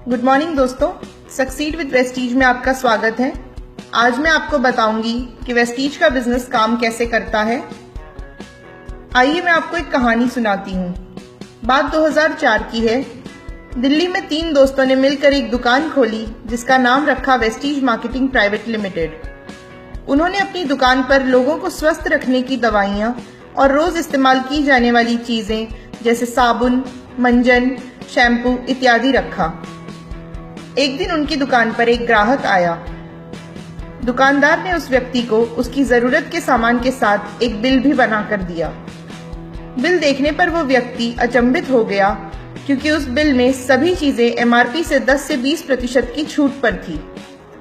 Good morning दोस्तों, succeed with Vestige में आपका स्वागत है। आज मैं आपको बताऊंगी कि वेस्टीज का बिजनेस काम कैसे करता है। आइए मैं आपको एक कहानी सुनाती हूँ। बात 2004 की है। दिल्ली में 3 दोस्तों ने मिलकर एक दुकान खोली जिसका नाम रखा वेस्टीज मार्केटिंग प्राइवेट लिमिटेड। उन्होंने अपनी दुकान पर लोगों को स्वस्थ रखने की दवाइयाँ और रोज इस्तेमाल की जाने वाली चीजें जैसे साबुन, मंजन, शैम्पू इत्यादि रखा। एक दिन उनकी दुकान पर एक ग्राहक आया। दुकानदार ने उस व्यक्ति को उसकी जरूरत के सामान के साथ एक बिल भी बना कर दिया। बिल देखने पर वो व्यक्ति अचंभित हो गया क्योंकि उस बिल में सभी चीजें एमआरपी से 10 से 20% की छूट पर थी।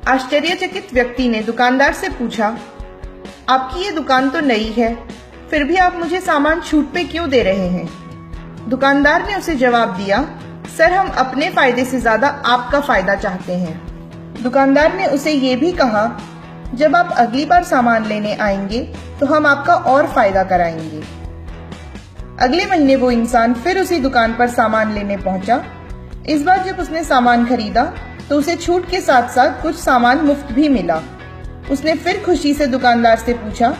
आश्चर्यचकित व्यक्ति ने दुकानदार से पूछा, आपकी ये दुकान तो नई है, फिर भी आप मुझे सामान छूट पे क्यों दे रहे हैं? दुकानदार ने उसे जवाब दिया, सर हम अपने फायदे से ज्यादा आपका फायदा चाहते हैं। दुकानदार ने उसे ये भी कहा, जब आप अगली बार सामान लेने आएंगे तो हम आपका और फायदा कराएंगे। अगले महीने वो इंसान फिर उसी दुकान पर सामान लेने पहुंचा। इस बार जब उसने सामान खरीदा तो उसे छूट के साथ साथ कुछ सामान मुफ्त भी मिला। उसने फिर खुशी से दुकानदार से पूछा,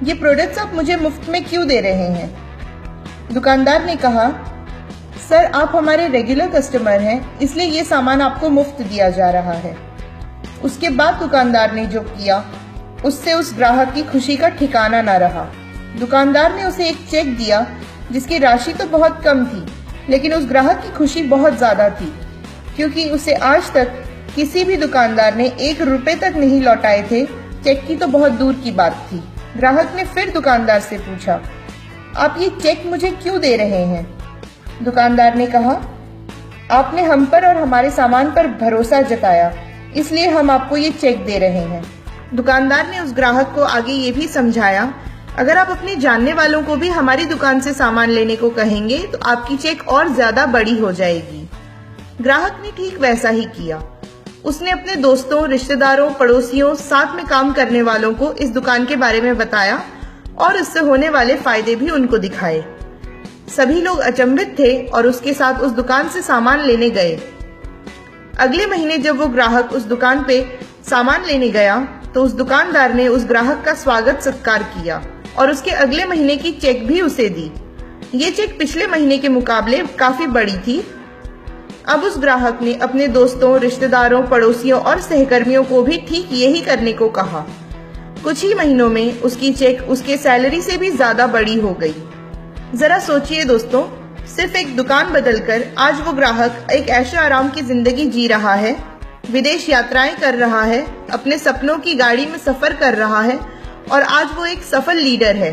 ये प्रोडक्ट्स आप मुझे मुफ्त में क्यों दे रहे हैं? दुकानदार ने कहा, सर आप हमारे रेगुलर कस्टमर हैं, इसलिए ये सामान आपको मुफ्त दिया जा रहा है। उसके बाद दुकानदार ने जो किया उससे उस ग्राहक की खुशी का ठिकाना न रहा। दुकानदार ने उसे एक चेक दिया जिसकी राशि तो बहुत कम थी, लेकिन उस ग्राहक की खुशी बहुत ज्यादा थी क्योंकि उसे आज तक किसी भी दुकानदार ने 1 रुपए तक नहीं लौटाए थे। चेक की तो बहुत दूर की बात थी। ग्राहक ने फिर दुकानदार से पूछा, आप ये चेक मुझे क्यों दे रहे हैं? दुकानदार ने कहा, आपने हम पर और हमारे सामान पर भरोसा जताया, इसलिए हम आपको ये चेक दे रहे हैं। दुकानदार ने उस ग्राहक को आगे ये भी समझाया, अगर आप अपने जानने वालों को भी हमारी दुकान से सामान लेने को कहेंगे तो आपकी चेक और ज्यादा बड़ी हो जाएगी। ग्राहक ने ठीक वैसा ही किया। उसने अपने दोस्तों, रिश्तेदारों, पड़ोसियों, साथ में काम करने वालों को इस दुकान के बारे में बताया और इससे होने वाले फायदे भी उनको दिखाए। सभी लोग अचंभित थे और उसके साथ उस दुकान से सामान लेने गए। अगले महीने जब वो ग्राहक उस दुकान पे सामान लेने गया तो उस दुकानदार ने उस ग्राहक का स्वागत सत्कार किया और उसके अगले महीने की चेक भी उसे दी। ये चेक पिछले महीने के मुकाबले काफी बड़ी थी। अब उस ग्राहक ने अपने दोस्तों, रिश्तेदारों, पड़ोसियों और सहकर्मियों को भी ठीक यही करने को कहा। कुछ ही महीनों में उसकी चेक उसके सैलरी से भी ज्यादा बड़ी हो गई। जरा सोचिए दोस्तों, सिर्फ एक दुकान बदलकर आज वो ग्राहक एक ऐशो आराम की जिंदगी जी रहा है, विदेश यात्राएं कर रहा है, अपने सपनों की गाड़ी में सफर कर रहा है और आज वो एक सफल लीडर है।